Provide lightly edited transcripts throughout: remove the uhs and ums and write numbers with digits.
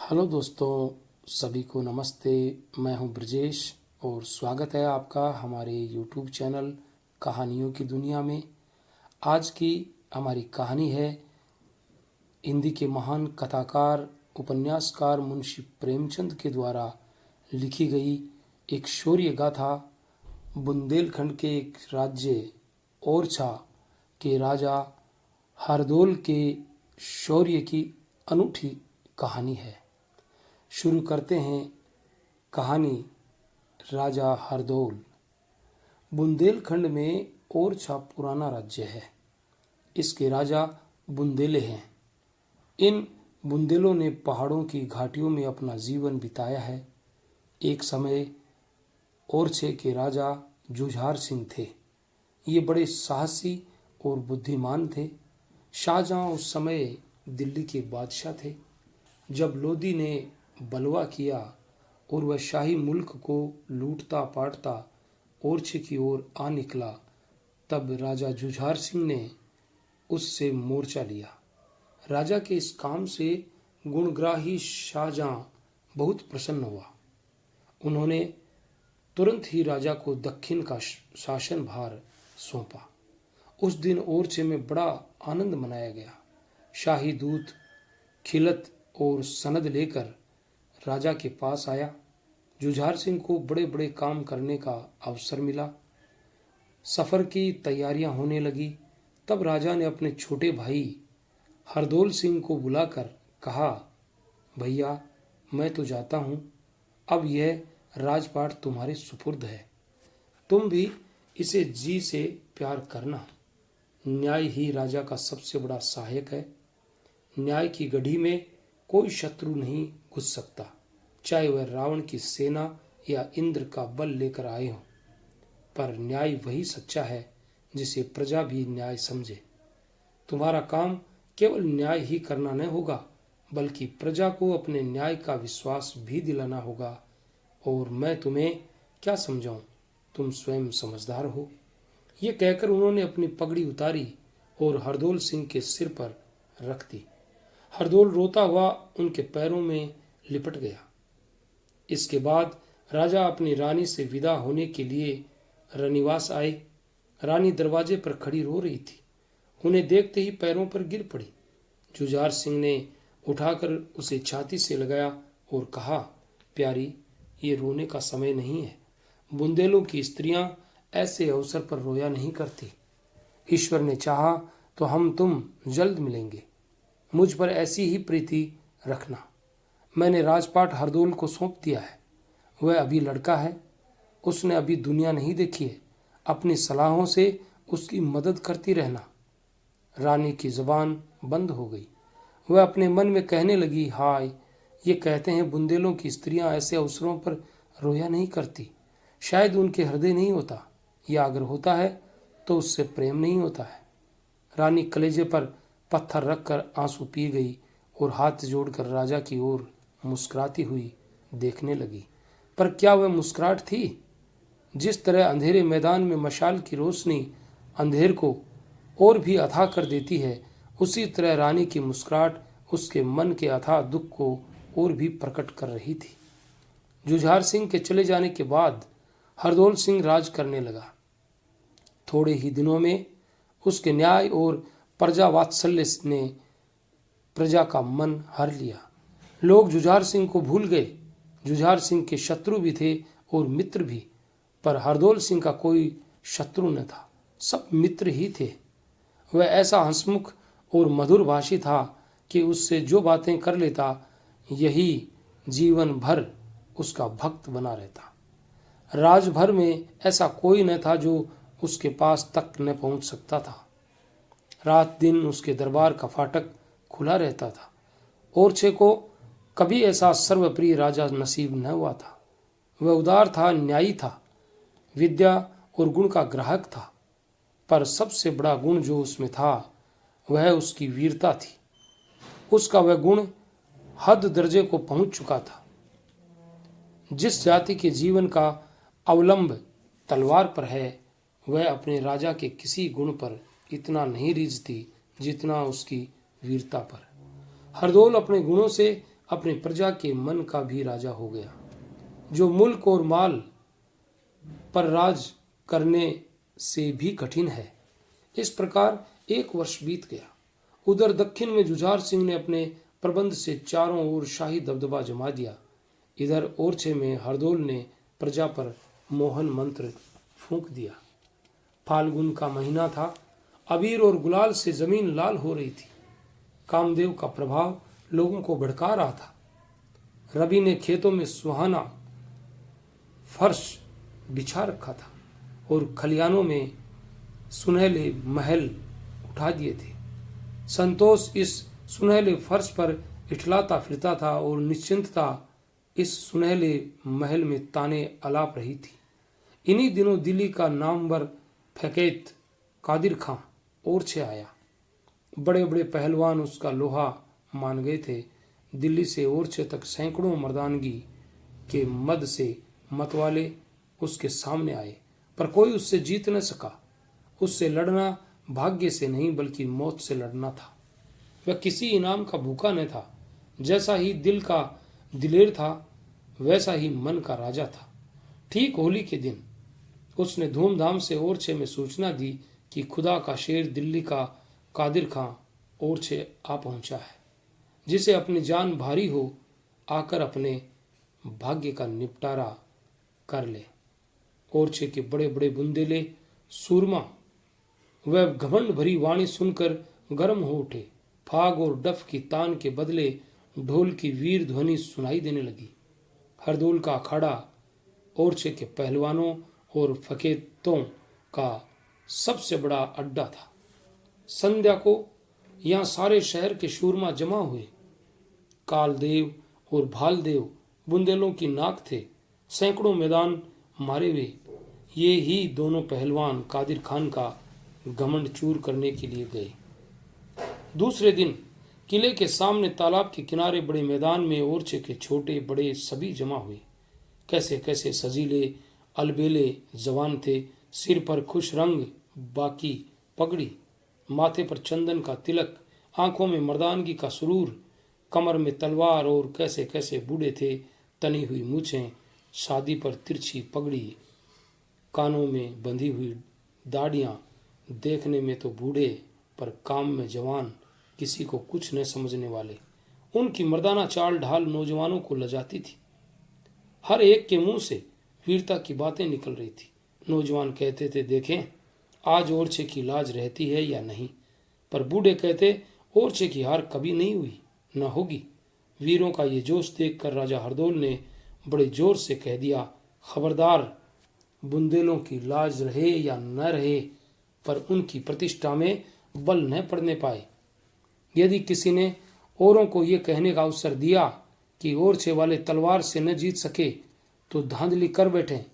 Hello दोस्तों, सभी को नमस्ते। मैं हूं ब्रजेश और स्वागत है आपका हमारे यूट्यूब चैनल कहानियों की दुनिया में। आज की हमारी कहानी है हिंदी के महान कथाकार उपन्यासकार मुंशी प्रेमचंद के द्वारा लिखी गई एक शौर्य गाथा बुंदेलखंड के एक राज्य ओरछा के राजा हरदौल के शौर्य की अनूठी कहानी है। शुरू करते हैं कहानी। राजा हरदौल। बुंदेलखंड में ओरछा पुराना राज्य है। इसके राजा बुंदेले हैं। इन बुंदेलों ने पहाड़ों की घाटियों में अपना जीवन बिताया है। एक समय ओरछे के राजा जुझार सिंह थे। ये बड़े साहसी और बुद्धिमान थे। शाहजहां उस समय दिल्ली के बादशाह थे। जब लोदी ने बलवा किया और वह शाही मुल्क को लूटता पाटता ओरछे की ओर आ निकला, तब राजा जुझार सिंह ने उससे मोर्चा लिया। राजा के इस काम से गुणग्राही शाहजहां बहुत प्रसन्न हुआ। उन्होंने तुरंत ही राजा को दक्षिण का शासन भार सौंपा। उस दिन ओरछे में बड़ा आनंद मनाया गया। शाही दूत खिलत और सनद लेकर राजा के पास आया। जुझार सिंह को बड़े बड़े काम करने का अवसर मिला। सफर की तैयारियां होने लगी। तब राजा ने अपने छोटे भाई हरदौल सिंह को बुलाकर कहा, भैया, मैं तो जाता हूं। अब यह राजपाट तुम्हारे सुपुर्द है। तुम भी इसे जी से प्यार करना। न्याय ही राजा का सबसे बड़ा सहायक है। न्याय की गढ़ी में कोई शत्रु नहीं घुस सकता, चाहे वह रावण की सेना या इंद्र का बल लेकर आए हों। पर न्याय वही सच्चा है जिसे प्रजा भी न्याय समझे। तुम्हारा काम केवल न्याय ही करना न होगा, बल्कि प्रजा को अपने न्याय का विश्वास भी दिलाना होगा। और मैं तुम्हें क्या समझाऊं, तुम स्वयं समझदार हो। ये कहकर उन्होंने अपनी पगड़ी उतारी और हरदौल सिंह के सिर पर रख दी। हरदौल रोता हुआ उनके पैरों में लिपट गया। इसके बाद राजा अपनी रानी से विदा होने के लिए रनिवास आए। रानी दरवाजे पर खड़ी रो रही थी। उन्हें देखते ही पैरों पर गिर पड़ी। जुझार सिंह ने उठाकर उसे छाती से लगाया और कहा, प्यारी, ये रोने का समय नहीं है। बुंदेलों की स्त्रियां ऐसे अवसर पर रोया नहीं करती। ईश्वर ने चाहा तो हम तुम जल्द मिलेंगे। मुझ पर ऐसी ही प्रीति रखना। मैंने राजपाट हरदौल को सौंप दिया है। वह अभी लड़का है, उसने अभी दुनिया नहीं देखी है। अपनी सलाहों से उसकी मदद करती रहना। रानी की जुबान बंद हो गई। वह अपने मन में कहने लगी, हाय, ये कहते हैं बुंदेलों की स्त्रियां ऐसे अवसरों पर रोया नहीं करती। शायद उनके हृदय नहीं होता, या अगर होता है तो उससे प्रेम नहीं होता है। रानी कलेजे पर पत्थर रखकर आंसू पी गई और हाथ जोड़कर राजा की ओर मुस्कुराती हुई देखने लगी। पर क्या वह मुस्कुराहट थी? जिस तरह अंधेरे मैदान में मशाल की रोशनी अंधेर को और भी अथाह कर देती है, उसी तरह रानी की मुस्कुराहट उसके मन के अथाह दुख को और भी प्रकट कर रही थी। जुझार सिंह के चले जाने के बाद हरदौल सिंह राज करने लगा। थोड़े ही दिनों में उसके न्याय और प्रजा वात्सल्य ने प्रजा का मन हर लिया। लोग जुझार सिंह को भूल गए। जुझार सिंह के शत्रु भी थे और मित्र भी, पर हरदौल सिंह का कोई शत्रु न था, सब मित्र ही थे। वह ऐसा हंसमुख और मधुर भाषी था कि उससे जो बातें कर लेता, यही जीवन भर उसका भक्त बना रहता। राजभर में ऐसा कोई न था जो उसके पास तक न पहुंच सकता था। रात दिन उसके दरबार का फाटक खुला रहता था। ओरछे को कभी ऐसा सर्वप्रिय राजा नसीब न हुआ था। वह उदार था, न्यायी था, विद्या और गुण का ग्राहक था। पर सबसे बड़ा गुण जो उसमें था, वह उसकी वीरता थी। उसका वह गुण हद दर्जे को पहुंच चुका था। जिस जाति के जीवन का अवलंब तलवार पर है, वह अपने राजा के किसी गुण पर इतना नहीं रीझती जितना उसकी वीरता पर। हरदौल अपने गुणों से अपने प्रजा के मन का भी राजा हो गया, जो मुल्क और माल पर राज करने से भी कठिन है। इस प्रकार 1 वर्ष बीत गया। उधर दक्षिण में जुझार सिंह ने अपने प्रबंध से चारों ओर शाही दबदबा जमा दिया। इधर ओरछे में हरदौल ने प्रजा पर मोहन मंत्र फूंक दिया। फाल्गुन का महीना था। अबीर और गुलाल से जमीन लाल हो रही थी। कामदेव का प्रभाव लोगों को भड़का रहा था। रवि ने खेतों में सुहाना फर्श बिछा रखा था और खलियानों में सुनहले महल उठा दिए थे। संतोष इस सुनहले फर्श पर इठलाता फिरता था और निश्चिंतता इस सुनहले महल में ताने अलाप रही थी। इन्हीं दिनों दिल्ली का नामवर फकीत कादिर खां ओरछे आया। बड़े बड़े पहलवान उसका लोहा मान गए थे। दिल्ली से ओरछे तक सैकड़ों मर्दानगी के मद से मतवाले उसके सामने आए, पर कोई उससे जीत न सका। उससे लड़ना भाग्य से नहीं बल्कि मौत से लड़ना था। वह किसी इनाम का भूखा न था। जैसा ही दिल का दिलेर था वैसा ही मन का राजा था। ठीक होली के दिन उसने धूमधाम से ओरछे में सूचना दी कि खुदा का शेर दिल्ली का कादिर खां ओरछे आ पहुंचा है। जिसे अपनी जान भारी हो आकर अपने भाग्य का निपटारा कर ले। ओरछे के बड़े बड़े बुंदेले सूरमा वह घमंड भरी वाणी सुनकर गर्म हो उठे। फाग और डफ की तान के बदले ढोल की वीर ध्वनि सुनाई देने लगी। हरदौल का अखाड़ा ओरछे के पहलवानों और फकीतों का सबसे बड़ा अड्डा था। संध्या को यहाँ सारे शहर के शूरमा जमा हुए। कालदेव और भालदेव बुंदेलों की नाक थे। सैकड़ों मैदान मारे हुए ये ही दोनों पहलवान कादिर खान का घमंड चूर करने के लिए गए। दूसरे दिन किले के सामने तालाब के किनारे बड़े मैदान में ओरछे के छोटे बड़े सभी जमा हुए। कैसे कैसे सजीले अलबेले जवान थे। सिर पर खुश रंग बाकी पगड़ी, माथे पर चंदन का तिलक, आंखों में मर्दानगी का सुरूर, कमर में तलवार, और कैसे कैसे बूढ़े थे। तनी हुई मूछें, शादी पर तिरछी पगड़ी, कानों में बंधी हुई दाढ़ियां, देखने में तो बूढ़े पर काम में जवान, किसी को कुछ न समझने वाले। उनकी मर्दाना चाल ढाल नौजवानों को लजाती थी। हर एक के मुंह से वीरता की बातें निकल रही थी। नौजवान कहते थे, देखें आज ओरछे की लाज रहती है या नहीं। पर बूढ़े कहते, ओरछे की हार कभी नहीं हुई, न होगी। वीरों का ये जोश देखकर राजा हरदौल ने बड़े जोर से कह दिया, खबरदार, बुंदेलों की लाज रहे या न रहे, पर उनकी प्रतिष्ठा में बल न पड़ने पाए। यदि किसी ने औरों को ये कहने का अवसर दिया कि ओरछे वाले तलवार से न जीत सके तो धांधली कर बैठे,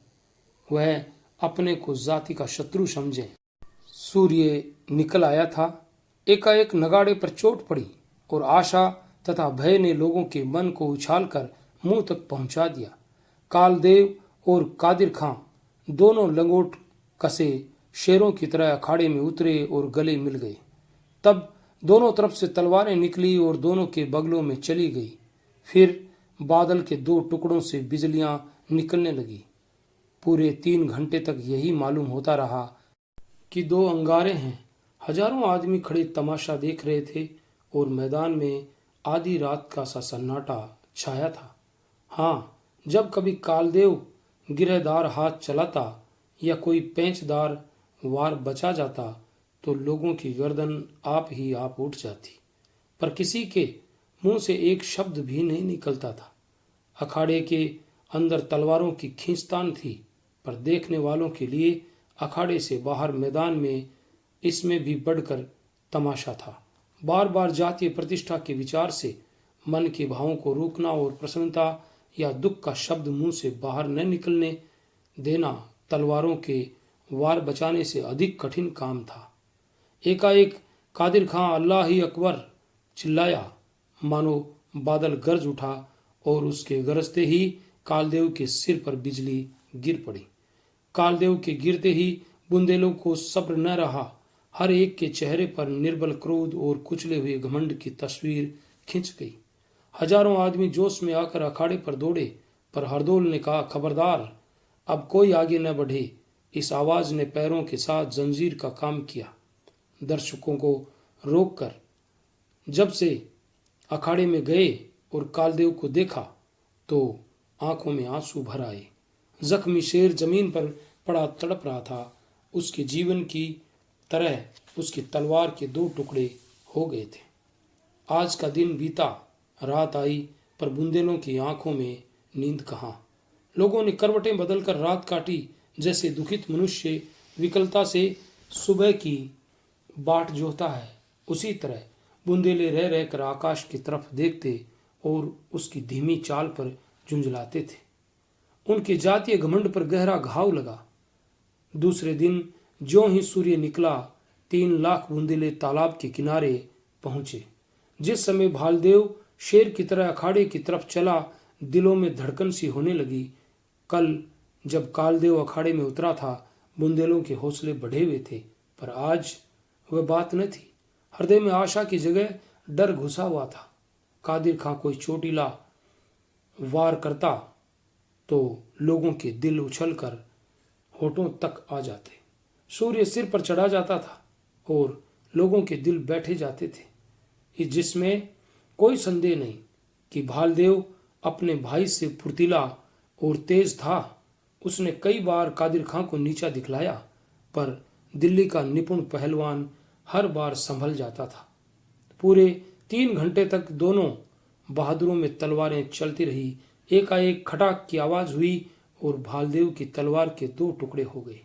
वह अपने को जाति का शत्रु समझे। सूर्य निकल आया था। एकाएक नगाड़े पर चोट पड़ी और आशा तथा भय ने लोगों के मन को उछालकर मुंह तक पहुंचा दिया। कालदेव और कादिर खां दोनों लंगोट कसे शेरों की तरह अखाड़े में उतरे और गले मिल गए। तब दोनों तरफ से तलवारें निकली और दोनों के बगलों में चली गई। फिर बादल के 2 टुकड़ों से बिजलियां निकलने लगी। पूरे 3 घंटे तक यही मालूम होता रहा कि 2 अंगारे हैं। हजारों आदमी खड़े तमाशा देख रहे थे और मैदान में आधी रात का सा सन्नाटा छाया था। हाँ, जब कभी कालदेव गिरहदार हाथ चलाता या कोई पेंचदार वार बचा जाता तो लोगों की गर्दन आप ही आप उठ जाती, पर किसी के मुंह से एक शब्द भी नहीं निकलता था। अखाड़े के अंदर तलवारों की खींचतान थी, पर देखने वालों के लिए अखाड़े से बाहर मैदान में इसमें भी बढ़कर तमाशा था। बार बार जातीय प्रतिष्ठा के विचार से मन के भावों को रोकना और प्रसन्नता या दुख का शब्द मुंह से बाहर न निकलने देना तलवारों के वार बचाने से अधिक कठिन काम था। एकाएक कादिर खां अल्लाह ही अकबर चिल्लाया, मानो बादल गरज उठा और उसके गरजते ही कालदेव के सिर पर बिजली गिर पड़ी। कालदेव के गिरते ही बुंदेलों को सब्र न रहा। हर एक के चेहरे पर निर्बल क्रोध और कुचले हुए घमंड की तस्वीर खिंच गई। हजारों आदमी जोश में आकर अखाड़े पर दौड़े, पर हरदौल ने कहा, खबरदार, अब कोई आगे न बढ़े। इस आवाज ने पैरों के साथ जंजीर का काम किया। दर्शकों को रोककर जब से अखाड़े में गए और कालदेव को देखा तो आंखों में आंसू भर आए। जख्मी शेर जमीन पर पड़ा तड़प रहा था। उसके जीवन की तरह उसकी तलवार के दो टुकड़े हो गए थे। आज का दिन बीता, रात आई, पर बुंदेलों की आंखों में नींद कहाँ। लोगों ने करवटें बदलकर रात काटी। जैसे दुखित मनुष्य विकलता से सुबह की बाट जोहता है, उसी तरह बुंदेले रह रहकर आकाश की तरफ देखते और उसकी धीमी चाल पर झुंझलाते थे। उनके जातीय घमंड पर गहरा घाव लगा। दूसरे दिन ज्यों ही सूर्य निकला, 3 लाख बुंदेले तालाब के किनारे पहुंचे। जिस समय भालदेव शेर की तरह अखाड़े की तरफ चला, दिलों में धड़कन सी होने लगी। कल जब कालदेव अखाड़े में उतरा था, बुंदेलों के हौसले बढ़े हुए थे, पर आज वह बात न थी। हृदय में आशा की जगह डर घुसा हुआ था। कादिर खां कोई चोटीला वार करता तो लोगों के दिल उछलकर होठों तक आ जाते। सूर्य सिर पर चढ़ा जाता था और लोगों के दिल बैठे जाते थे। जिसमें कोई संदेह नहीं कि भालदेव अपने भाई से फुर्तीला और तेज था। उसने कई बार कादिर खां को नीचा दिखलाया, पर दिल्ली का निपुण पहलवान हर बार संभल जाता था। पूरे 3 घंटे तक दोनों बहादुरों में तलवारें चलती रही। एकाएक खटाक की आवाज हुई और भालदेव की तलवार के 2 टुकड़े हो गए।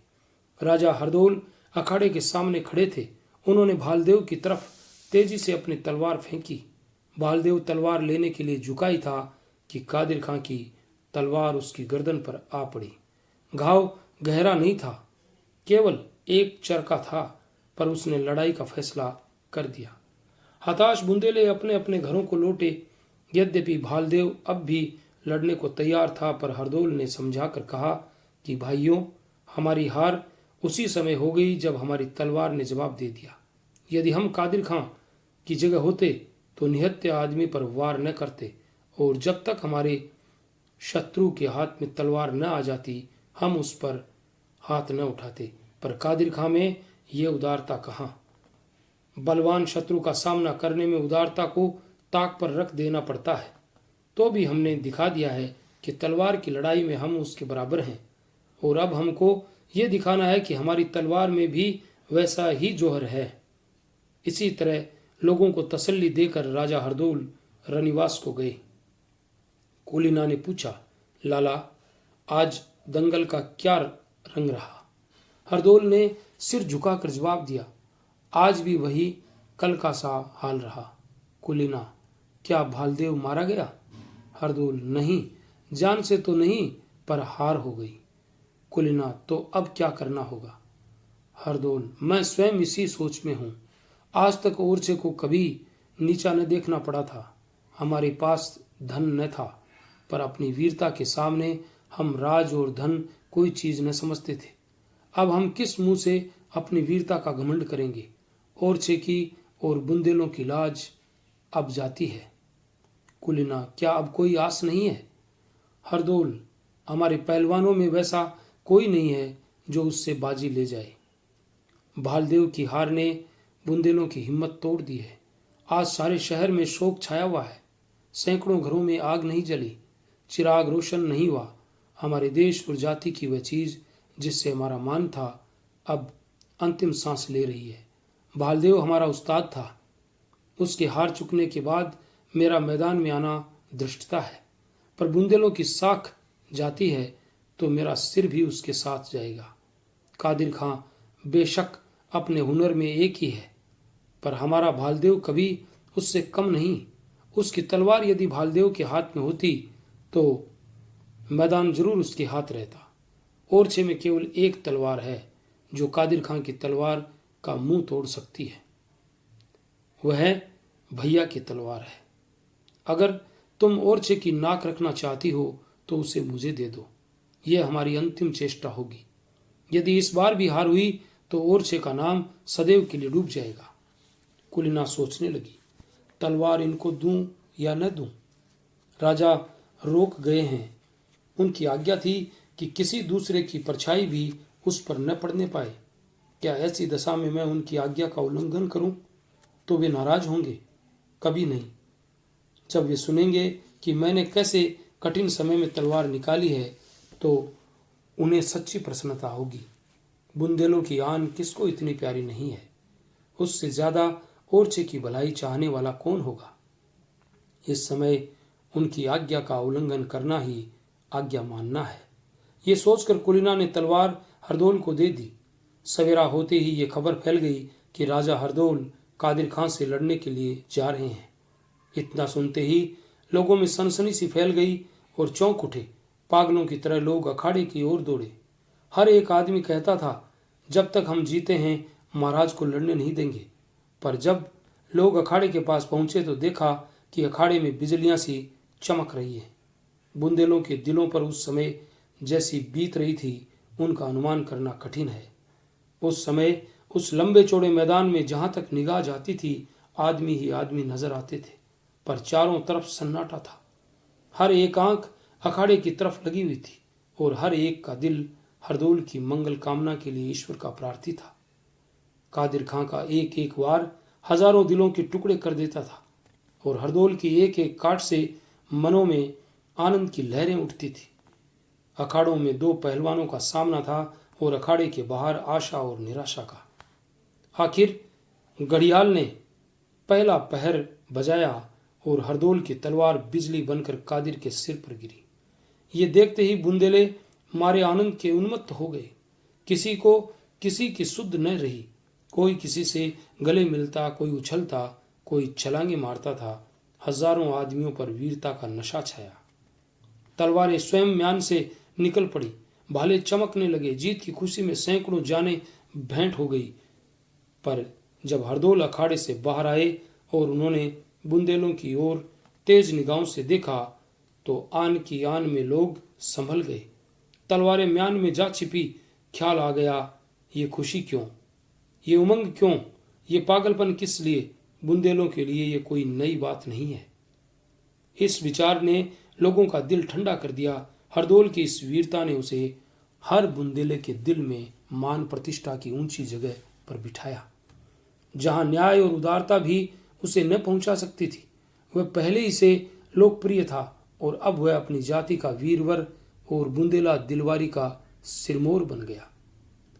राजा हरदौल अखाड़े के सामने खड़े थे। उन्होंने भालदेव की तरफ तेजी से अपनी तलवार फेंकी। भालदेव तलवार लेने के लिए झुका ही था कि कादिर खां की तलवार उसकी गर्दन पर आ पड़ी। घाव गहरा नहीं था, केवल एक चरका था, पर उसने लड़ाई का फैसला कर दिया। हताश बुंदेले अपने अपने घरों को लौटे। यद्यपि भालदेव अब भी लड़ने को तैयार था, पर हरदौल ने समझाकर कहा कि भाइयों, हमारी हार उसी समय हो गई जब हमारी तलवार ने जवाब दे दिया। यदि हम कादिर खां की जगह होते तो निहत्थे आदमी पर वार न करते, और जब तक हमारे शत्रु के हाथ में तलवार न आ जाती हम उस पर हाथ न उठाते। पर कादिर खां में ये उदारता कहाँ। बलवान शत्रु का सामना करने में उदारता को ताक पर रख देना पड़ता है। तो भी हमने दिखा दिया है कि तलवार की लड़ाई में हम उसके बराबर हैं, और अब हमको ये दिखाना है कि हमारी तलवार में भी वैसा ही जौहर है। इसी तरह लोगों को तसल्ली देकर राजा हरदौल रनिवास को गए। कुलीना ने पूछा, लाला, आज दंगल का क्या रंग रहा? हरदौल ने सिर झुकाकर जवाब दिया, आज भी वही कल का सा हाल रहा। कुलीना, क्या भालदेव मारा गया? हरदौल, नहीं, जान से तो नहीं, पर हार हो गई। कुलीना, तो अब क्या करना होगा? हरदौल, मैं स्वयं इसी सोच में हूं। आज तक ओरछे को कभी नीचा न देखना पड़ा था। हमारे पास धन न था, पर अपनी वीरता के सामने हम राज और धन कोई चीज न समझते थे। अब हम किस मुंह से अपनी वीरता का घमंड करेंगे? ओरछे की और बुंदेलों की लाज अब जाती है। कुलीना, क्या अब कोई आस नहीं है? हरदौल, हमारे पहलवानों में वैसा कोई नहीं है जो उससे बाजी ले जाए। भालदेव की हार ने बुंदेलों की हिम्मत तोड़ दी है। आज सारे शहर में शोक छाया हुआ है। सैकड़ों घरों में आग नहीं जली, चिराग रोशन नहीं हुआ। हमारे देश और जाति की वह चीज जिससे हमारा मान था, अब अंतिम सांस ले रही है। भालदेव हमारा उस्ताद था। उसके हार चुकने के बाद मेरा मैदान में आना धृष्टता है, पर बुंदेलों की साख जाती है तो मेरा सिर भी उसके साथ जाएगा। कादिर खां बेशक अपने हुनर में एक ही है, पर हमारा भालदेव कभी उससे कम नहीं। उसकी तलवार यदि भालदेव के हाथ में होती तो मैदान जरूर उसके हाथ रहता। ओरछे में केवल एक तलवार है जो कादिर खां की तलवार का मुंह तोड़ सकती है। वह भैया की तलवार है। अगर तुम ओरछे की नाक रखना चाहती हो तो उसे मुझे दे दो। यह हमारी अंतिम चेष्टा होगी। यदि इस बार भी हार हुई तो ओरछे का नाम सदैव के लिए डूब जाएगा। कुलीना सोचने लगी, तलवार इनको दूं या न दूं? राजा रोक गए हैं। उनकी आज्ञा थी कि किसी दूसरे की परछाई भी उस पर न पड़ने पाए। क्या ऐसी दशा में मैं उनकी आज्ञा का उल्लंघन करूं तो वे नाराज होंगे? कभी नहीं। जब वे सुनेंगे कि मैंने कैसे कठिन समय में तलवार निकाली है तो उन्हें सच्ची प्रसन्नता होगी। बुंदेलों की आन किसको इतनी प्यारी नहीं है? उससे ज्यादा ओरछे की भलाई चाहने वाला कौन होगा? इस समय उनकी आज्ञा का उल्लंघन करना ही आज्ञा मानना है। ये सोचकर कुलीना ने तलवार हरदौल को दे दी। सवेरा होते ही ये खबर फैल गई कि राजा हरदौल कादिर खां से लड़ने के लिए जा रहे हैं। इतना सुनते ही लोगों में सनसनी सी फैल गई और चौंक उठे। पागलों की तरह लोग अखाड़े की ओर दौड़े। हर एक आदमी कहता था, जब तक हम जीते हैं महाराज को लड़ने नहीं देंगे। पर जब लोग अखाड़े के पास पहुंचे तो देखा कि अखाड़े में बिजलियां सी चमक रही है। बुंदेलों के दिलों पर उस समय जैसी बीत रही थी उनका अनुमान करना कठिन है। उस समय उस लंबे चौड़े मैदान में जहां तक निगाह जाती थी आदमी ही आदमी नजर आते थे, पर चारों तरफ सन्नाटा था। हर एक आंख अखाड़े की तरफ लगी हुई थी और हर एक का दिल हरदौल की मंगल कामना के लिए ईश्वर का प्रार्थी था। कादिर खां का एक एक वार हजारों दिलों के टुकड़े कर देता था और हरदौल की एक एक काट से मनों में आनंद की लहरें उठती थी। अखाड़ों में दो पहलवानों का सामना था और अखाड़े के बाहर आशा और निराशा का। आखिर घड़ियाल ने पहला पहर बजाया और हरदौल की तलवार बिजली बनकर कादिर के सिर पर गिरी। ये देखते ही बुंदेले मारे आनंद के उन्मत्त हो गए। किसी को किसी की सुध न रही। कोई किसी से गले मिलता, कोई उछलता, कोई छलांगे मारता था। हजारों आदमियों पर वीरता का नशा छाया। तलवारें स्वयं म्यान से निकल पड़ी। भाले चमकने लगे। जीत की खुशी में सैकड़ों जानें भेंट हो गई। पर जब हरदौल अखाड़े से बाहर आए और उन्होंने बुंदेलों की ओर तेज निगाहों से देखा तो आन की आन में लोग संभल गए। तलवारें म्यान में जा छिपी। ख्याल आ गया, ये खुशी क्यों, ये उमंग क्यों, ये पागलपन किस लिए? बुंदेलों के लिए ये कोई नई बात नहीं है। इस विचार ने लोगों का दिल ठंडा कर दिया। हरदौल की इस वीरता ने उसे हर बुंदेले के दिल में मान प्रतिष्ठा की ऊंची जगह पर बिठाया, जहां न्याय और उदारता भी उसे न पहुंचा सकती थी। वह पहले ही से लोकप्रिय था और अब वह अपनी जाति का वीरवर और बुंदेला दिलवारी का सिरमौर बन गया।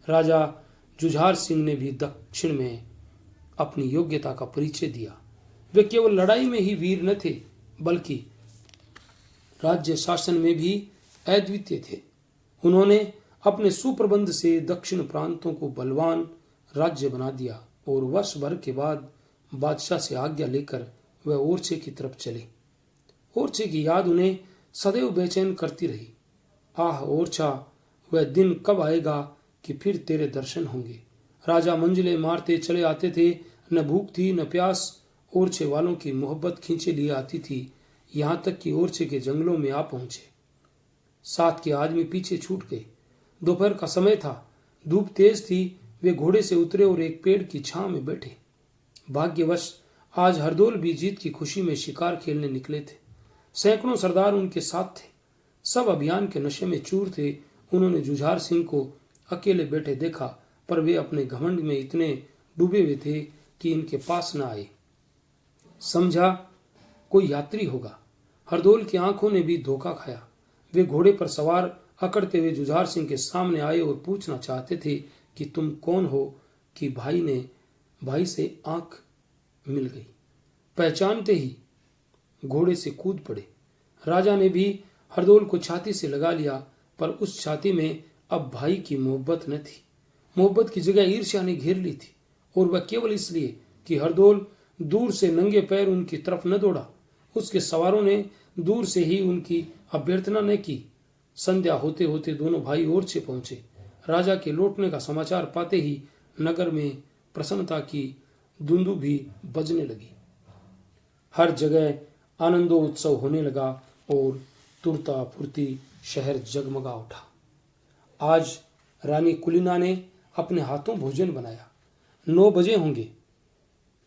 राजा जुझार सिंह ने भी दक्षिण में अपनी योग्यता का परिचय दिया। वे केवल लड़ाई में ही वीर न थे बल्कि राज्य शासन में भी अद्वितीय थे। उन्होंने अपने सुप्रबंध से दक्षिण प्रांतों को बलवान राज्य बना दिया और वर्ष भर के बाद बादशाह से आज्ञा लेकर वह ओरछे की तरफ चले। ओरछे की याद उन्हें सदैव बेचैन करती रही। आह ओरछा, वह दिन कब आएगा कि फिर तेरे दर्शन होंगे। राजा मंजिले मारते चले आते थे। न भूख थी न प्यास। ओरछे वालों की मोहब्बत खींचे लिए आती थी, यहां तक कि ओरछे के जंगलों में आ पहुंचे। साथ के आदमी पीछे छूट गए। दोपहर का समय था। धूप तेज थी। वे घोड़े से उतरे और एक पेड़ की छांव में बैठे। भाग्यवश आज हरदौल भी जीत की खुशी में शिकार खेलने निकले थे। सैकड़ों सरदार उनके साथ थे। सब अभियान के नशे में चूर थे। उन्होंने जुझार सिंह को अकेले बैठे देखा, पर वे अपने घमंड में इतने डूबे हुए थे कि इनके पास न आए। समझा कोई यात्री होगा। हरदौल की आंखों ने भी धोखा खाया। वे घोड़े पर सवार अकड़ते हुए जुझार सिंह के सामने आए और पूछना चाहते थे कि तुम कौन हो, कि भाई से आंख मिल गई। पहचानते ही घोड़े से कूद पड़े। राजा ने भी हरदौल को छाती से लगा लिया, पर उस छाती में अब भाई की मोहब्बत न थी। मोहब्बत की जगह ईर्ष्या ने घेर ली थी, और वह केवल इसलिए कि हरदौल दूर से नंगे पैर उनकी तरफ न दौड़ा। उसके सवारों ने दूर से ही उनकी अभ्यर्थना न की। संध्या होते होते दोनों भाई ओरछे पहुंचे। राजा के लौटने का समाचार पाते ही नगर में प्रसन्नता की दुंदुभी बजने लगी। हर जगह आनंदोत्सव होने लगा और तुरता फुर्ती शहर जगमगा उठा। आज रानी कुलीना ने अपने हाथों भोजन बनाया। 9 बजे होंगे।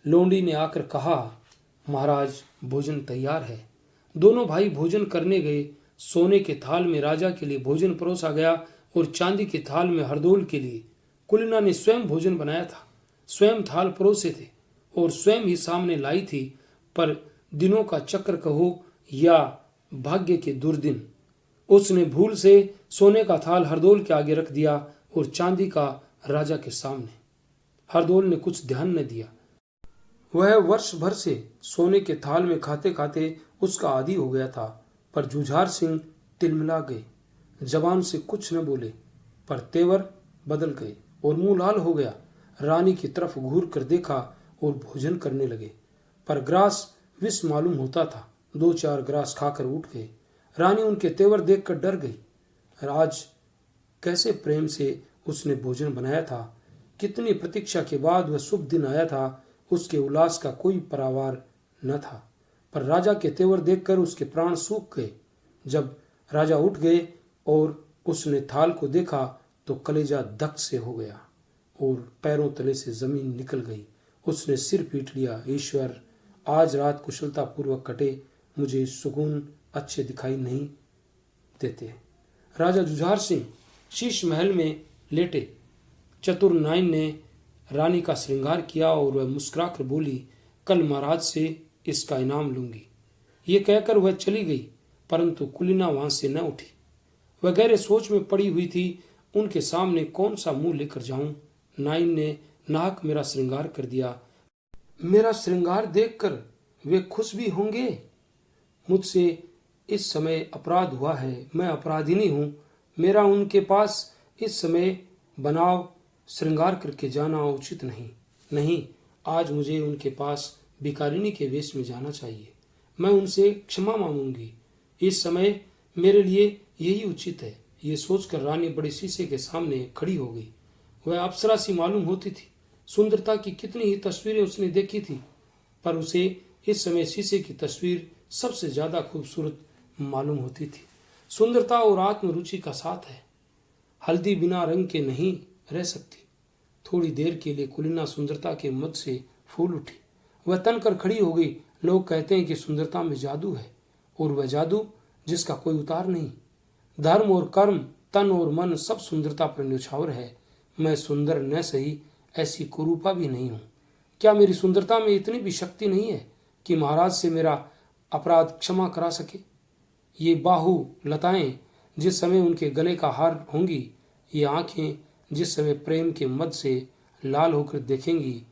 लोंडी ने आकर कहा, महाराज भोजन तैयार है। दोनों भाई भोजन करने गए। सोने के थाल में राजा के लिए भोजन परोसा गया और चांदी के थाल में हरदौल के लिए। कुलीना ने स्वयं भोजन बनाया था, स्वयं थाल परोसे थे और स्वयं ही सामने लाई थी। पर दिनों का चक्र कहो या भाग्य के दुर्दिन, उसने भूल से सोने का थाल हरदौल के आगे रख दिया और चांदी का राजा के सामने। हरदौल ने कुछ ध्यान न दिया। वह वर्ष भर से सोने के थाल में खाते खाते उसका आदी हो गया था। पर जुझार सिंह तिलमिला गए, जबान से कुछ न बोले, पर तेवर बदल गए और मुंह लाल हो गया। रानी की तरफ घूर कर देखा और भोजन करने लगे, पर ग्रास विष मालूम होता था। 2-4 ग्रास खाकर उठ गए। रानी उनके तेवर देखकर डर गई। आज कैसे प्रेम से उसने भोजन बनाया था, कितनी प्रतीक्षा के बाद वह शुभ दिन आया था। उसके उल्लास का कोई परावार न था, पर राजा के तेवर देखकर उसके प्राण सूख गए। जब राजा उठ गए और उसने थाल को देखा तो कलेजा धक से हो गया और पैरों तले से जमीन निकल गई। उसने सिर पीट लिया, ईश्वर, आज रात कुशलता पूर्वक कटे, मुझे सुकून अच्छे दिखाई नहीं देते। राजा जुझार सिंह शीश महल में लेटे। चतुर नाइन ने रानी का श्रृंगार किया और वह मुस्कुराकर बोली, कल महाराज से इसका इनाम लूंगी। ये कहकर वह चली गई, परंतु कुलीना वहां से न उठी। वह गहरे सोच में पड़ी हुई थी। उनके सामने कौन सा मुंह लेकर जाऊं। नाइन ने नाहक मेरा श्रृंगार कर दिया। मेरा श्रृंगार देखकर वे खुश भी होंगे। मुझसे इस समय अपराध हुआ है, मैं अपराधिनी हूं। मेरा उनके पास इस समय बनाव श्रृंगार करके जाना उचित नहीं। आज मुझे उनके पास भिखारिनी के वेश में जाना चाहिए। मैं उनसे क्षमा मांगूंगी। इस समय मेरे लिए यही उचित है। ये सोचकर रानी बड़े शीशे के सामने खड़ी हो गई। वह अप्सरा सी मालूम होती थी। सुंदरता की कितनी ही तस्वीरें उसने देखी थी, पर उसे इस समय शीशे की तस्वीर सबसे ज्यादा खूबसूरत मालूम होती थी। सुंदरता और आत्मरुचि का साथ है। हल्दी बिना रंग के नहीं रह सकती। थोड़ी देर के लिए कुलीना सुंदरता के मद से फूल उठी। वह तनकर खड़ी हो गई। लोग कहते हैं कि सुंदरता में जादू है, और वह जादू जिसका कोई उतार नहीं। धर्म और कर्म, तन और मन सब सुंदरता पर न्यौछावर है। मैं सुंदर न सही, ऐसी कुरूपा भी नहीं हूँ। क्या मेरी सुंदरता में इतनी भी शक्ति नहीं है कि महाराज से मेरा अपराध क्षमा करा सके? ये बाहु लताएं जिस समय उनके गले का हार होंगी, ये आंखें जिस समय प्रेम के मद से लाल होकर देखेंगी,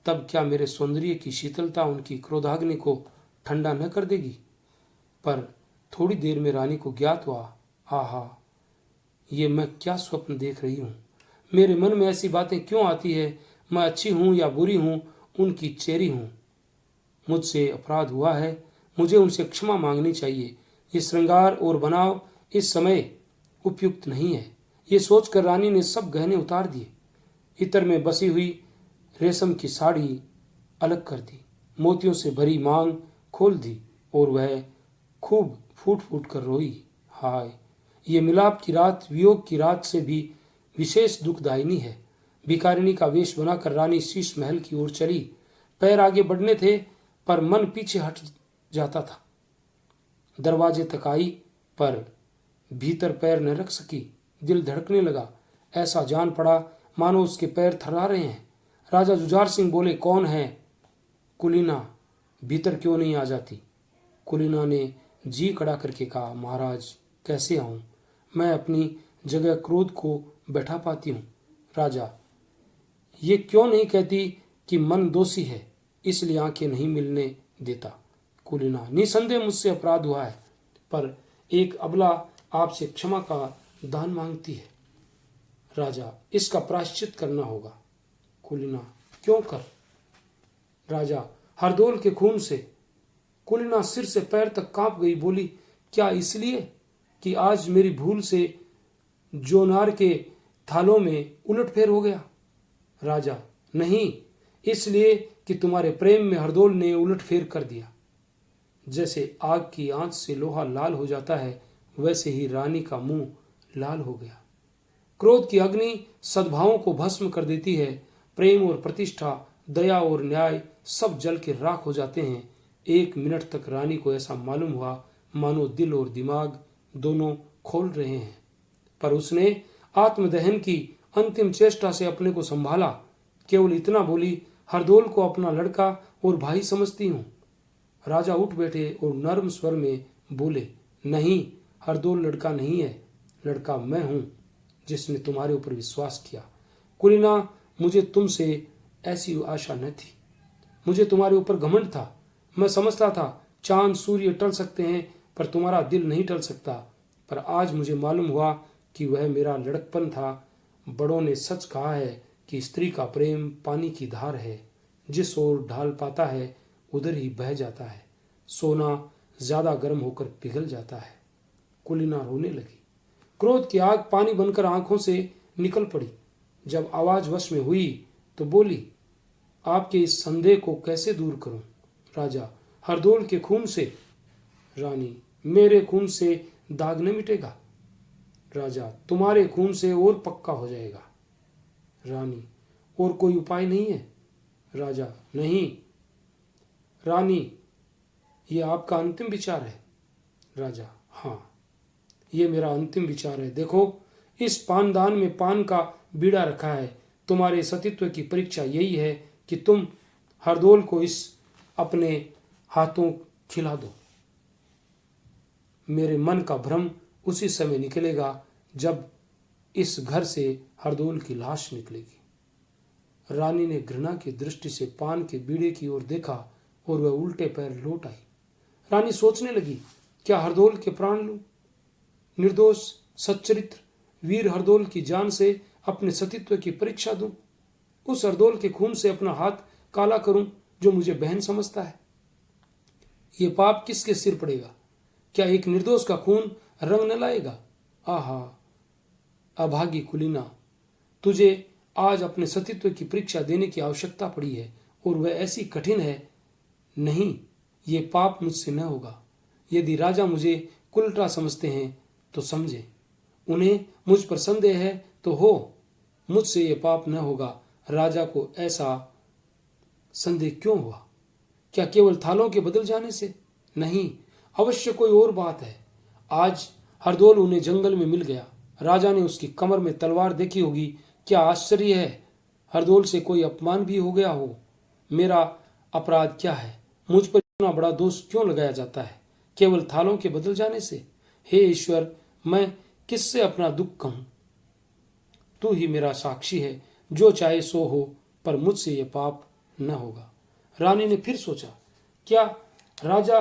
तब क्या मेरे सौंदर्य की शीतलता उनकी क्रोधाग्नि को ठंडा न कर देगी? पर थोड़ी देर में रानी को ज्ञात हुआ, आहा, ये मैं क्या स्वप्न देख रही हूँ। मेरे मन में ऐसी बातें क्यों आती है? मैं अच्छी हूँ या बुरी हूँ, उनकी चेरी हूँ। मुझसे अपराध हुआ है, मुझे उनसे क्षमा मांगनी चाहिए। ये श्रृंगार और बनाव इस समय उपयुक्त नहीं है। ये सोचकर रानी ने सब गहने उतार दिए। इत्र में बसी हुई रेशम की साड़ी अलग कर दी, मोतियों से भरी मांग खोल दी और वह खूब फूट फूट कर रोई। हाय, ये मिलाप की रात वियोग की रात से भी विशेष दुखदायिनी है। भिखारिणी का वेश बनाकर रानी शीश महल की ओर चली। पैर आगे बढ़ने थे, पर मन पीछे हट जाता था। दरवाजे तक आई, पर भीतर पैर न रख सकी। दिल धड़कने लगा। ऐसा जान पड़ा मानो उसके पैर थर्रा रहे हैं। राजा जुझार सिंह बोले, कौन है? कुलीना, भीतर क्यों नहीं आ जाती? कुलीना ने जी कड़ा करके कहा, महाराज, कैसे आऊं? मैं अपनी जगह क्रोध को बैठा पाती हूँ। राजा, ये क्यों नहीं कहती कि मन दोषी है, इसलिए आंखें नहीं मिलने देता? कुलीना, निसंदेह मुझसे अपराध हुआ है, पर एक अबला आपसे क्षमा का दान मांगती है। राजा, इसका प्रायश्चित करना होगा। कुलीना, क्यों कर? राजा, हरदौल के खून से। कुलीना सिर से पैर तक कांप गई, बोली, क्या इसलिए कि आज मेरी भूल से जोनार के थालों में उलटफेर हो गया? राजा, नहीं, इसलिए कि तुम्हारे प्रेम में हरदौल ने उलटफेर कर दिया। जैसे आग की आंच से लोहा लाल हो जाता है, वैसे ही रानी का मुंह लाल हो गया। क्रोध की अग्नि सद्भावों को भस्म कर देती है। प्रेम और प्रतिष्ठा, दया और न्याय सब जल के राख हो जाते हैं। 1 मिनट तक रानी को ऐसा मालूम हुआ मानो दिल और दिमाग दोनों खोल रहे हैं, पर उसने आत्मदहन की अंतिम चेष्टा से अपने को संभाला। केवल इतना बोली, हरदोल को अपना लड़का और भाई समझती हूँ। राजा उठ बैठे और नर्म स्वर में बोले, नहीं, हरदोल लड़का नहीं है, लड़का मैं हूं जिसने तुम्हारे ऊपर विश्वास किया। कुलीना, मुझे तुमसे ऐसी आशा न थी। मुझे तुम्हारे ऊपर घमंड था। मैं समझता था चांद सूर्य टल सकते हैं पर तुम्हारा दिल नहीं टल सकता, पर आज मुझे मालूम हुआ कि वह मेरा लड़कपन था। बड़ों ने सच कहा है कि स्त्री का प्रेम पानी की धार है, जिस ओर ढाल पाता है उधर ही बह जाता है। सोना ज्यादा गर्म होकर पिघल जाता है। कुलीना रोने लगी। क्रोध की आग पानी बनकर आंखों से निकल पड़ी। जब आवाज वश में हुई तो बोली, आपके इस संदेह को कैसे दूर करूं? राजा, हरदोल के खून से। रानी, मेरे खून से दाग न मिटेगा। राजा, तुम्हारे खून से और पक्का हो जाएगा। रानी, और कोई उपाय नहीं है? राजा, नहीं। रानी, यह आपका अंतिम विचार है? राजा, हाँ, यह मेरा अंतिम विचार है। देखो, इस पानदान में पान का बीड़ा रखा है। तुम्हारे सतीत्व की परीक्षा यही है कि तुम हरदोल को इस अपने हाथों खिला दो। मेरे मन का भ्रम उसी समय निकलेगा जब इस घर से हरदोल की लाश निकलेगी। रानी ने घृणा की दृष्टि से पान के बीड़े की ओर देखा और वह उल्टे पैर लौट आई। रानी सोचने लगी, क्या हरदोल के प्राण लूं? निर्दोष सच्चरित्र वीर हरदोल की जान से अपने सतीत्व की परीक्षा दूं? उस हरदोल के खून से अपना हाथ काला करूं जो मुझे बहन समझता है? ये पाप किसके सिर पड़ेगा? क्या एक निर्दोष का खून रंग न लाएगा? आहा, अभागी कुलीना, तुझे आज अपने सतीत्व की परीक्षा देने की आवश्यकता पड़ी है और वह ऐसी कठिन है। नहीं, ये पाप मुझसे न होगा। यदि राजा मुझे कुलटा समझते हैं तो समझे, उन्हें मुझ पर संदेह है तो हो, मुझसे ये पाप न होगा। राजा को ऐसा संदेह क्यों हुआ? क्या केवल थालों के बदल जाने से? नहीं, अवश्य कोई और बात है। आज हरदोल उन्हें जंगल में मिल गया। राजा ने उसकी कमर में तलवार देखी होगी। क्या आश्चर्य है, हरदोल से कोई अपमान भी हो गया हो। मेरा अपराध क्या है? मुझ पर इतना बड़ा दोष क्यों लगाया जाता है? केवल थालों के बदल जाने से? हे ईश्वर, मैं किससे अपना दुख कहूं? तू ही मेरा साक्षी है, जो चाहे सो हो, पर मुझसे यह पाप न होगा। रानी ने फिर सोचा, क्या राजा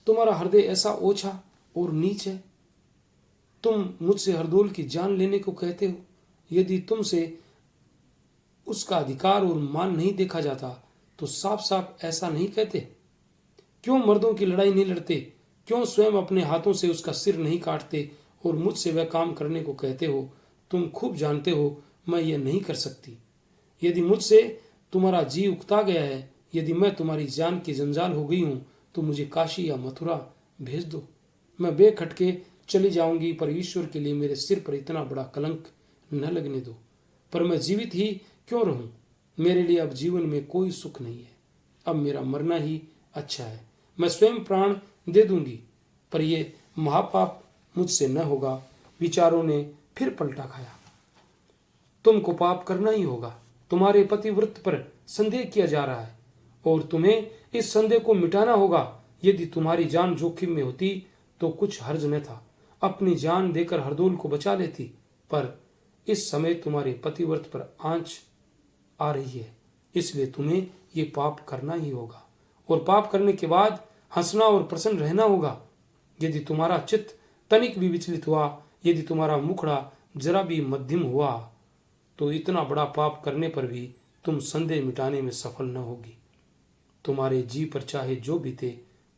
तुम्हारा हृदय ऐसा ओछा और नीच है? तुम मुझसे हरदोल की जान लेने को कहते हो। यदि तुमसे उसका अधिकार और मान नहीं देखा जाता तो साफ साफ ऐसा नहीं कहते। क्यों मर्दों की लड़ाई नहीं लड़ते? क्यों स्वयं अपने हाथों से उसका सिर नहीं काटते और मुझसे वह काम करने को कहते हो? तुम खूब जानते हो मैं यह नहीं कर सकती। यदि मुझसे तुम्हारा जी उकता गया है, यदि मैं तुम्हारी जान की जंजाल हो गई हूं, तो मुझे काशी या मथुरा भेज दो। मैं बेखटके चली जाऊंगी, पर ईश्वर के लिए मेरे सिर पर इतना बड़ा कलंक न लगने दो। पर मैं जीवित ही क्यों रहूं? मेरे लिए अब जीवन में कोई सुख नहीं है। अब मेरा मरना ही अच्छा है। मैं स्वयं प्राण दे दूंगी, पर यह महापाप मुझसे न होगा। विचारों ने फिर पलटा खाया। तुमको पाप करना ही होगा। तुम्हारे पतिव्रत पर संदेह किया जा रहा है और तुम्हें इस संदेह को मिटाना होगा। यदि तुम्हारी जान जोखिम में होती तो कुछ हर्ज न था, अपनी जान देकर हरदोल को बचा लेती, पर इस समय तुम्हारे पतिव्रत पर आंच आ रही है, इसलिए तुम्हें ये पाप करना ही होगा और पाप करने के बाद हंसना और प्रसन्न रहना होगा। यदि तुम्हारा चित्त तनिक भी विचलित हुआ, यदि तुम्हारा मुखड़ा जरा भी मध्यम हुआ, तो इतना बड़ा पाप करने पर भी तुम संदेह मिटाने में सफल न होगी। तुम्हारे जी पर चाहे जो बीते,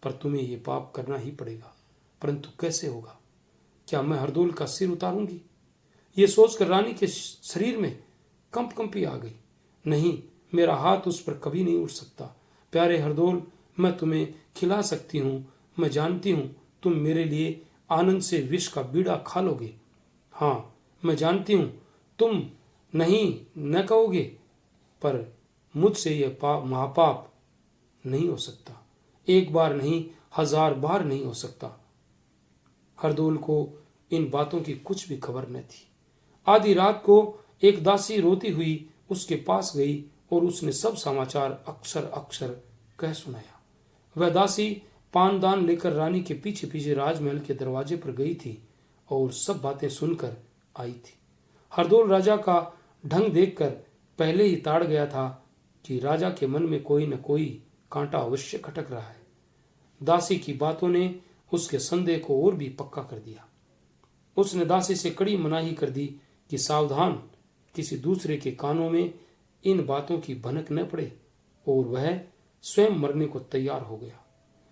पर तुम्हें ये पाप करना ही पड़ेगा। परंतु कैसे होगा? क्या मैं हरदोल का सिर उतारूंगी? ये सोचकर रानी के शरीर में कंपी आ गई। नहीं, मेरा हाथ उस पर कभी नहीं उठ सकता। प्यारे हरदोल, मैं तुम्हें खिला सकती हूं। मैं जानती हूं तुम मेरे लिए आनंद से विष का बीड़ा खा लोगे। हाँ, मैं जानती हूं तुम नहीं न कहोगे, पर मुझसे यह महापाप नहीं हो सकता। एक बार नहीं, 1000 बार नहीं हो सकता। हरदोल को इन बातों की कुछ भी खबर न थी। आधी रात को एक दासी रोती हुई उसके पास गई और उसने सब समाचार अक्षर अक्षर कह सुनाया। वह दासी पानदान लेकर रानी के पीछे पीछे राजमहल के दरवाजे पर गई थी और सब बातें सुनकर आई थी। हरदोल राजा का ढंग देखकर पहले ही ताड़ गया था कि राजा के मन में कोई न कोई कांटा अवश्य खटक रहा है। दासी की बातों ने उसके संदेह को और भी पक्का कर दिया। उसने दासी से कड़ी मनाही कर दी कि सावधान, किसी दूसरे के कानों में इन बातों की भनक न पड़े, और वह स्वयं मरने को तैयार हो गया।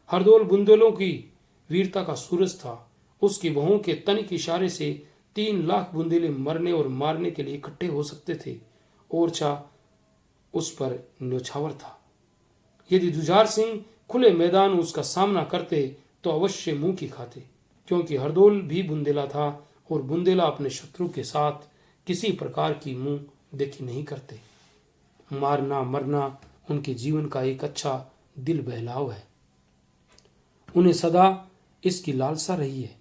हरदोल बुंदेलों की वीरता का सूरज था। उसकी बहुओं के तनिक इशारे से 3 लाख बुंदेले मरने और मारने के लिए इकट्ठे हो सकते थे। ओरछा उस पर न्योछावर था। यदि जुझार सिंह खुले मैदान उसका सामना करते तो अवश्य मुंह की खाते, क्योंकि हरदोल भी बुंदेला था और बुंदेला अपने शत्रु के साथ किसी प्रकार की मुंह देखी नहीं करते। मारना मरना उनके जीवन का एक अच्छा दिल बहलाव है। उन्हें सदा इसकी लालसा रही है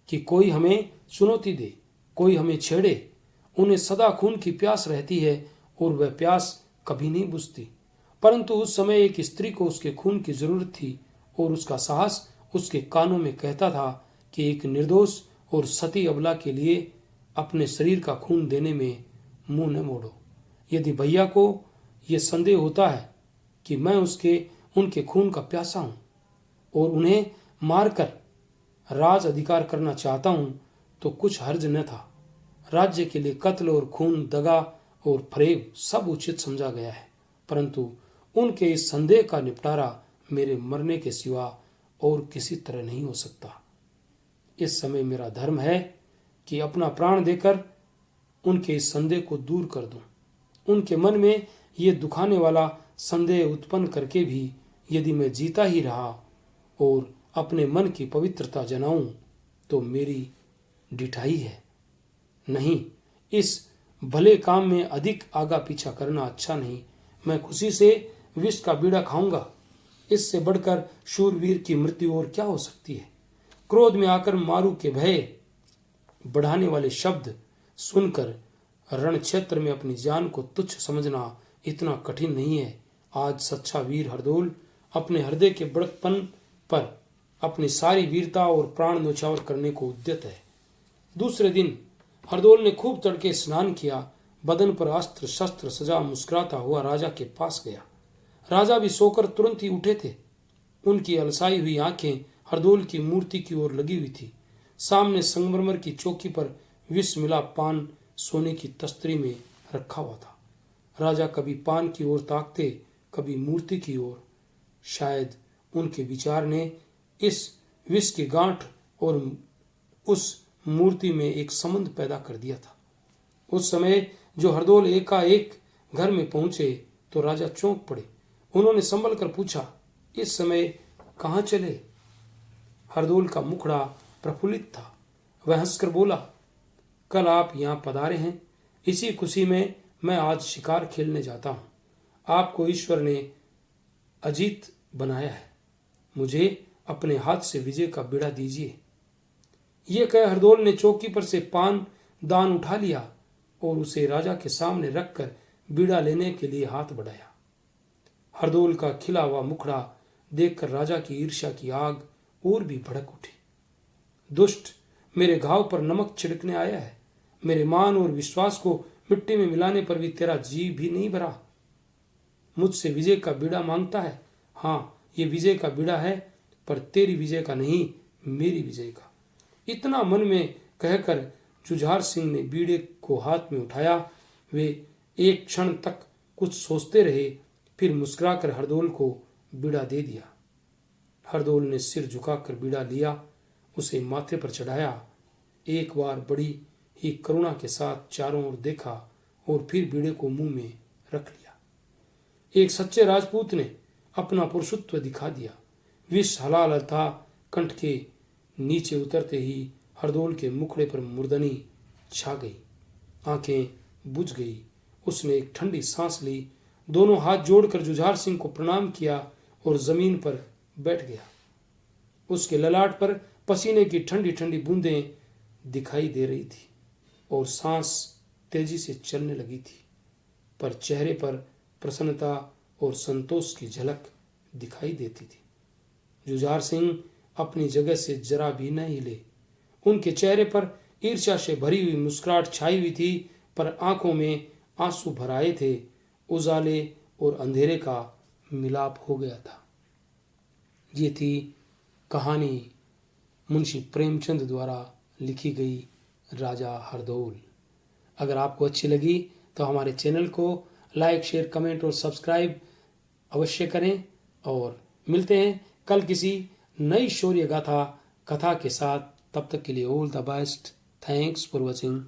कि कोई हमें चुनौती दे, कोई हमें छेड़े। उन्हें सदा खून की प्यास रहती है और वह प्यास कभी नहीं बुझती। परंतु उस समय एक स्त्री को उसके खून की जरूरत थी और उसका साहस उसके कानों में कहता था कि एक निर्दोष और सती अबला के लिए अपने शरीर का खून देने में मुंह न मोड़ो। यदि भैया को यह संदेह होता है कि मैं उनके खून का प्यासा हूं और उन्हें मारकर राज अधिकार करना चाहता हूं, तो कुछ हर्ज न था। राज्य के लिए कत्ल और खून, दगा और फरेब सब उचित समझा गया है, परंतु उनके इस संदेह का निपटारा मेरे मरने के सिवा और किसी तरह नहीं हो सकता। इस समय मेरा धर्म है कि अपना प्राण देकर उनके इस संदेह को दूर कर दूं। उनके मन में ये दुखाने वाला संदेह उत्पन्न करके भी यदि मैं जीता ही रहा और अपने मन की पवित्रता जनाऊं तो मेरी डिठाई है। नहीं, इस भले काम में अधिक आगा पीछा करना अच्छा नहीं। मैं खुशी से विष का बीड़ा खाऊंगा। इससे बढ़कर शूरवीर की मृत्यु और क्या हो सकती है। क्रोध में आकर मारू के भय बढ़ाने वाले शब्द सुनकर रण क्षेत्र में अपनी जान को तुच्छ समझना इतना कठिन नहीं है। आज सच्चा वीर हरदोल अपने हृदय के बड़कपन पर अपनी सारी वीरता और प्राण न्यौछावर करने को उद्यत है। दूसरे दिन हरदोल ने खूब तड़के स्नान किया, बदन पर अस्त्र शस्त्र सजा मुस्कुराता हुआ राजा के पास गया। राजा भी सोकर तुरंत ही उठे थे। उनकी अलसाई हुई आंखें हरदोल की मूर्ति की ओर लगी हुई थी। सामने संगमरमर की चौकी पर विष मिला पान सोने की तस्तरी में रखा हुआ था। राजा कभी पान की ओर ताकते, कभी मूर्ति की ओर। शायद उनके विचार ने इस विष की गांठ और उस मूर्ति में एक संबंध पैदा कर दिया था। उस समय जो हरदोल एकाएक घर में पहुंचे तो राजा चौंक पड़े। उन्होंने संभल कर पूछा, इस समय कहाँ चले? हरदोल का मुखड़ा प्रफुल्लित था। वह हंसकर बोला, कल आप यहाँ पधारे हैं, इसी खुशी में मैं आज शिकार खेलने जाता हूँ। आपको ईश्वर ने अजीत बनाया है, मुझे अपने हाथ से विजय का बीड़ा दीजिए। ये कह हरदोल ने चौकी पर से पान दान उठा लिया और उसे राजा के सामने रखकर बीड़ा लेने के लिए हाथ बढ़ाया। हरदोल का खिला हुआ मुखड़ा देखकर राजा की ईर्ष्या की आग और भी भड़क उठी। दुष्ट, मेरे घाव पर नमक छिड़कने आया है। मेरे मान और विश्वास को मिट्टी में मिलाने पर भी तेरा जी भी नहीं भरा। मुझसे विजय का बीड़ा मांगता है। हाँ, ये विजय का बीड़ा है, पर तेरी विजय का नहीं, मेरी विजय का। इतना मन में कहकर जुझार सिंह ने बीड़े को हाथ में उठाया। वे एक क्षण तक कुछ सोचते रहे, फिर मुस्कुराकर हरदोल को बीड़ा दे दिया। हरदोल ने सिर झुकाकर बीड़ा लिया, उसे माथे पर चढ़ाया। एक बार बड़ी ही करुणा के साथ चारों ओर देखा और फिर बीड़े को मुंह में रख लिया। एक सच्चे राजपूत ने अपना पुरुषत्व दिखा दिया। विष हलाल था। कंठ के नीचे उतरते ही हरदोल के मुखड़े पर मुर्दनी छा गई, आंखें बुझ गई। उसने एक ठंडी सांस ली, दोनों हाथ जोड़कर जुझार सिंह को प्रणाम किया और जमीन पर बैठ गया। उसके ललाट पर पसीने की ठंडी ठंडी बूंदें दिखाई दे रही थी और सांस तेजी से चलने लगी थी, पर चेहरे पर प्रसन्नता और संतोष की झलक दिखाई देती थी। जुझार सिंह अपनी जगह से जरा भी न हिले। उनके चेहरे पर ईर्ष्या से भरी हुई मुस्कुराहट छाई हुई थी, पर आंखों में आंसू भर आए थे। उजाले और अंधेरे का मिलाप हो गया था। ये थी कहानी मुंशी प्रेमचंद द्वारा लिखी गई राजा हरदौल। अगर आपको अच्छी लगी तो हमारे चैनल को लाइक, शेयर, कमेंट और सब्सक्राइब अवश्य करें और मिलते हैं कल किसी नई शौर्य गाथा कथा के साथ। तब तक के लिए all the best. Thanks for watching.